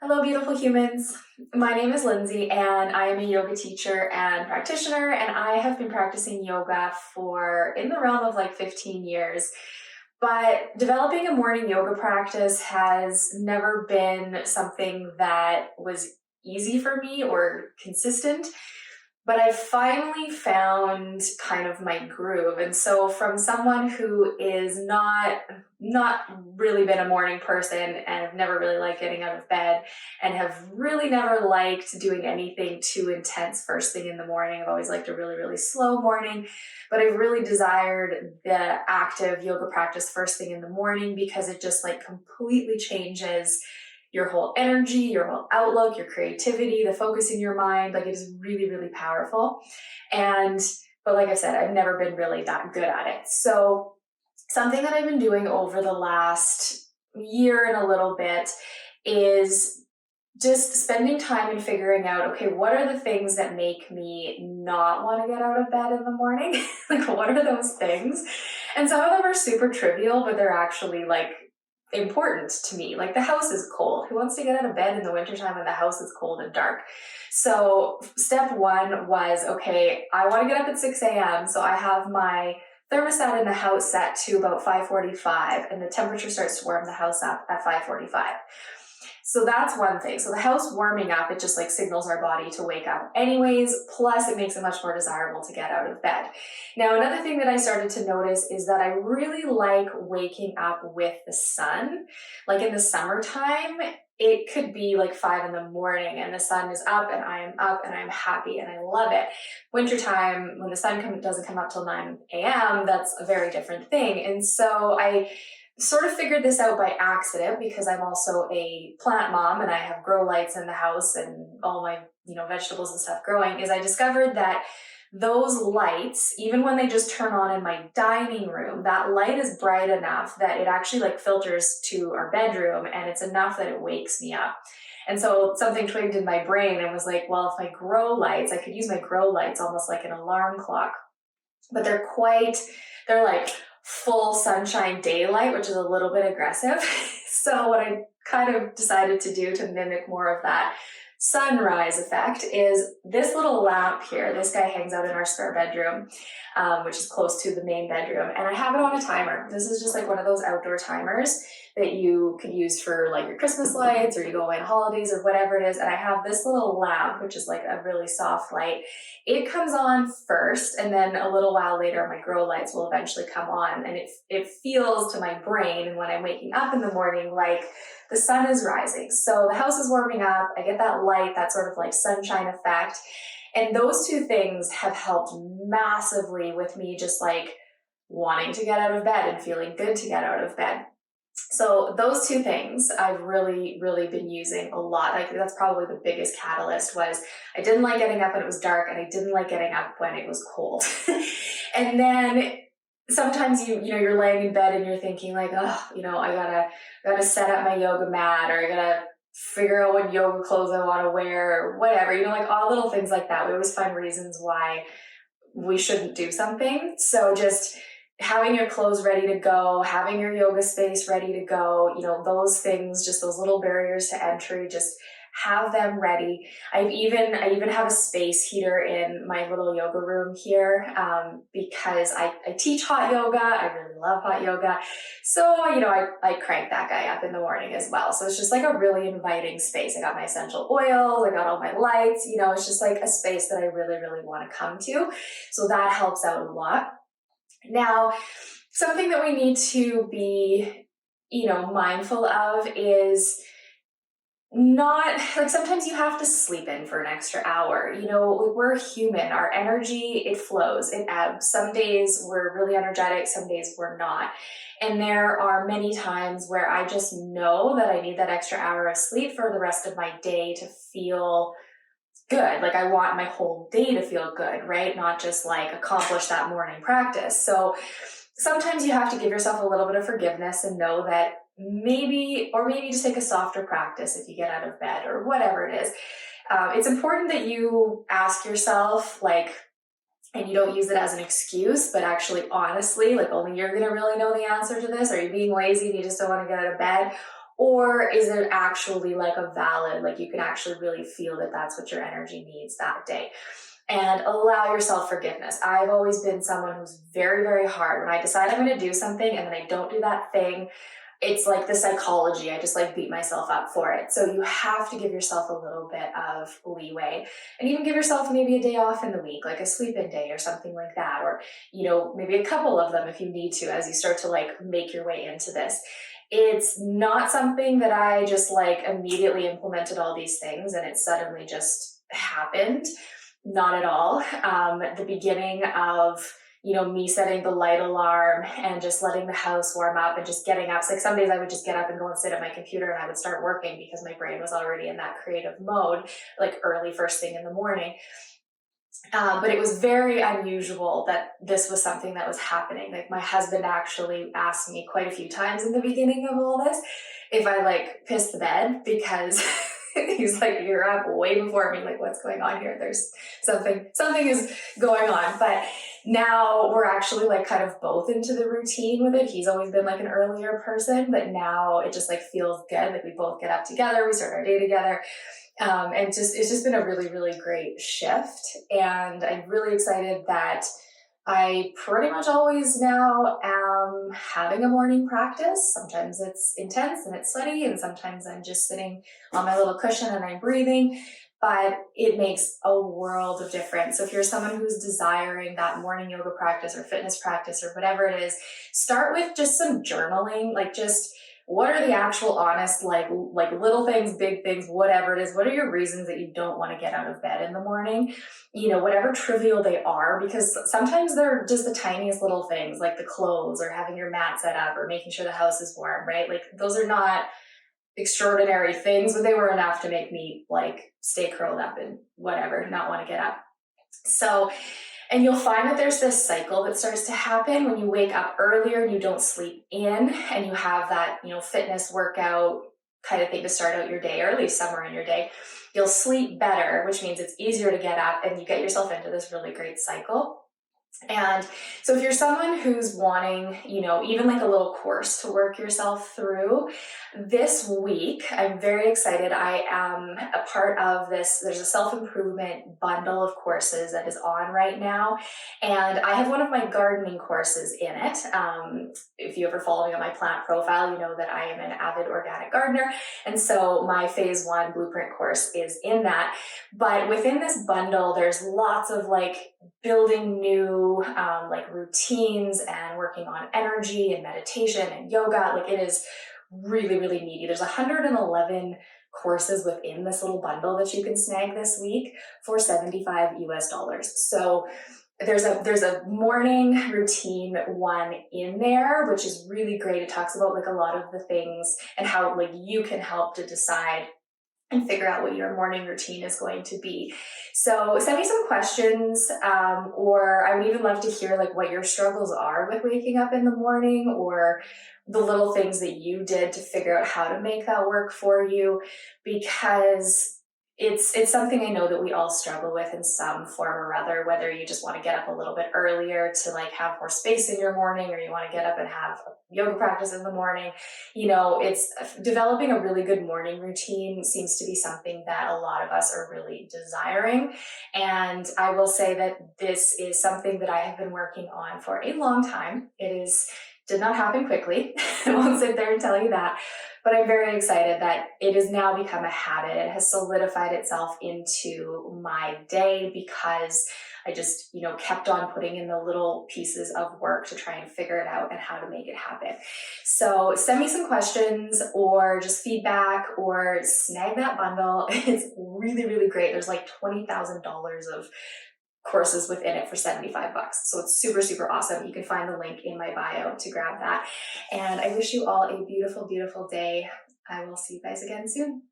Hello, beautiful humans. My name is Lindsay, and I am a yoga teacher and practitioner, and I have been practicing yoga for in the realm of like 15 years. But developing a morning yoga practice has never been something that was easy for me or consistent. But I finally found kind of my groove. And so from someone who is not really been a morning person and have never really liked getting out of bed and have really never liked doing anything too intense first thing in the morning. I've always liked a really, really slow morning, but I've really desired the active yoga practice first thing in the morning because it just like completely changes your whole energy, your whole outlook, your creativity, the focus in your mind. Like it is really, really powerful. But like I said, I've never been really that good at it. So something that I've been doing over the last year and a little bit is just spending time and figuring out, okay, what are the things that make me not want to get out of bed in the morning? Like, what are those things? And some of them are super trivial, but they're actually like important to me. Like the house is cold. Who wants to get out of bed in the wintertime when the house is cold and dark? So step one was, okay, I want to get up at 6 a.m. So I have my thermostat in the house set to about 5:45 and the temperature starts to warm the house up at 5:45. So that's one thing. So the house warming up, it just like signals our body to wake up anyways, plus it makes it much more desirable to get out of bed. Now, another thing that I started to notice is that I really like waking up with the sun. Like in the summertime, it could be like 5 in the morning and the sun is up and I am up and I'm happy and I love it. Wintertime, when the sun doesn't come up till 9 a.m., that's a very different thing. And so I sort of figured this out by accident because I'm also a plant mom and I have grow lights in the house and all my, vegetables and stuff growing, is I discovered that those lights, even when they just turn on in my dining room, that light is bright enough that it actually like filters to our bedroom and it's enough that it wakes me up. And so something twigged in my brain and was like, well, if I could use my grow lights almost like an alarm clock, but they're like full sunshine daylight, which is a little bit aggressive. So what I kind of decided to do to mimic more of that sunrise effect is this little lamp here. This guy hangs out in our spare bedroom, which is close to the main bedroom. And I have it on a timer. This is just like one of those outdoor timers that you could use for like your Christmas lights or you go away on holidays or whatever it is. And I have this little lamp, which is like a really soft light. It comes on first, and then a little while later, my grow lights will eventually come on. And it feels to my brain, and when I'm waking up in the morning, like the sun is rising. So the house is warming up. I get that light, that sort of like sunshine effect. And those two things have helped massively with me just like wanting to get out of bed and feeling good to get out of bed. So those two things I've really, really been using a lot. I think that's probably the biggest catalyst. Was I didn't like getting up when it was dark and I didn't like getting up when it was cold. And then sometimes you're laying in bed and you're thinking like, oh, I gotta set up my yoga mat, or I gotta figure out what yoga clothes I want to wear or whatever, like all little things like that. We always find reasons why we shouldn't do something. So just having your clothes ready to go, having your yoga space ready to go, those things, just those little barriers to entry, just have them ready. I even have a space heater in my little yoga room here because I teach hot yoga. I really love hot yoga. So, I crank that guy up in the morning as well. So it's just like a really inviting space. I got my essential oils, I got all my lights, it's just like a space that I really, really want to come to. So that helps out a lot. Now, something that we need to be, mindful of is not like sometimes you have to sleep in for an extra hour. We're human. Our energy, it flows, it ebbs. Some days we're really energetic, some days we're not. And there are many times where I just know that I need that extra hour of sleep for the rest of my day to feel good. Like I want my whole day to feel good, right? Not just like accomplish that morning practice. So sometimes you have to give yourself a little bit of forgiveness and know that maybe just take a softer practice if you get out of bed or whatever it is. It's important that you ask yourself, and you don't use it as an excuse, but actually honestly, only you're going to really know the answer to this. Are you being lazy and you just don't want to get out of bed? Or is it actually like a valid, like you can actually really feel that that's what your energy needs that day? And allow yourself forgiveness. I've always been someone who's very, very hard. When I decide I'm going to do something and then I don't do that thing, it's like the psychology. I just like beat myself up for it. So you have to give yourself a little bit of leeway, and even give yourself maybe a day off in the week, like a sleep-in day or something like that. Or, maybe a couple of them if you need to, as you start to like make your way into this. It's not something that I just like immediately implemented all these things and it suddenly just happened. Not at all. The beginning of, me setting the light alarm and just letting the house warm up and just getting up. It's like some days I would just get up and go and sit at my computer and I would start working because my brain was already in that creative mode, like early first thing in the morning. But it was very unusual that this was something that was happening. Like my husband actually asked me quite a few times in the beginning of all this if I like pissed the bed, because he's like, you're up way before me. Like, what's going on here? There's something is going on. But now we're actually like kind of both into the routine with it. He's always been like an earlier person, but now it just like feels good. Like we both get up together, we start our day together. And it's just been a really, really great shift. And I'm really excited that I pretty much always now am having a morning practice. Sometimes it's intense and it's sweaty, and sometimes I'm just sitting on my little cushion and I'm breathing, but it makes a world of difference. So if you're someone who's desiring that morning yoga practice or fitness practice or whatever it is, start with just some journaling, like just what are the actual honest, like little things, big things, whatever it is. What are your reasons that you don't want to get out of bed in the morning? Whatever trivial they are, because sometimes they're just the tiniest little things, like the clothes or having your mat set up or making sure the house is warm, right? Like those are not extraordinary things, but they were enough to make me like stay curled up and whatever, not want to get up. So, and you'll find that there's this cycle that starts to happen when you wake up earlier and you don't sleep in, and you have that, fitness workout kind of thing to start out your day, or at least somewhere in your day. You'll sleep better, which means it's easier to get up, and you get yourself into this really great cycle. And so if you're someone who's wanting, even like a little course to work yourself through, this week, I'm very excited. I am a part of this. There's a self-improvement bundle of courses that is on right now. And I have one of my gardening courses in it. If you ever follow me on my plant profile, you know that I am an avid organic gardener. And so my phase 1 blueprint course is in that. But within this bundle, there's lots of like building new like routines and working on energy and meditation and yoga. Like it is really, really meaty. There's 111 courses within this little bundle that you can snag this week for $75 US. So there's a morning routine one in there, which is really great. It talks about like a lot of the things and how like you can help to decide and figure out what your morning routine is going to be. So send me some questions, or I would even love to hear like what your struggles are with waking up in the morning, or the little things that you did to figure out how to make that work for you, because it's something I know that we all struggle with in some form or other, whether you just want to get up a little bit earlier to like have more space in your morning, or you want to get up and have a yoga practice in the morning. It's developing a really good morning routine seems to be something that a lot of us are really desiring. And I will say that this is something that I have been working on for a long time. Did not happen quickly. I won't sit there and tell you that. But I'm very excited that it has now become a habit. It has solidified itself into my day because I just, kept on putting in the little pieces of work to try and figure it out and how to make it happen. So send me some questions or just feedback, or snag that bundle. It's really, really great. There's like $20,000 of courses within it for $75. So it's super, super awesome. You can find the link in my bio to grab that. And I wish you all a beautiful, beautiful day. I will see you guys again soon.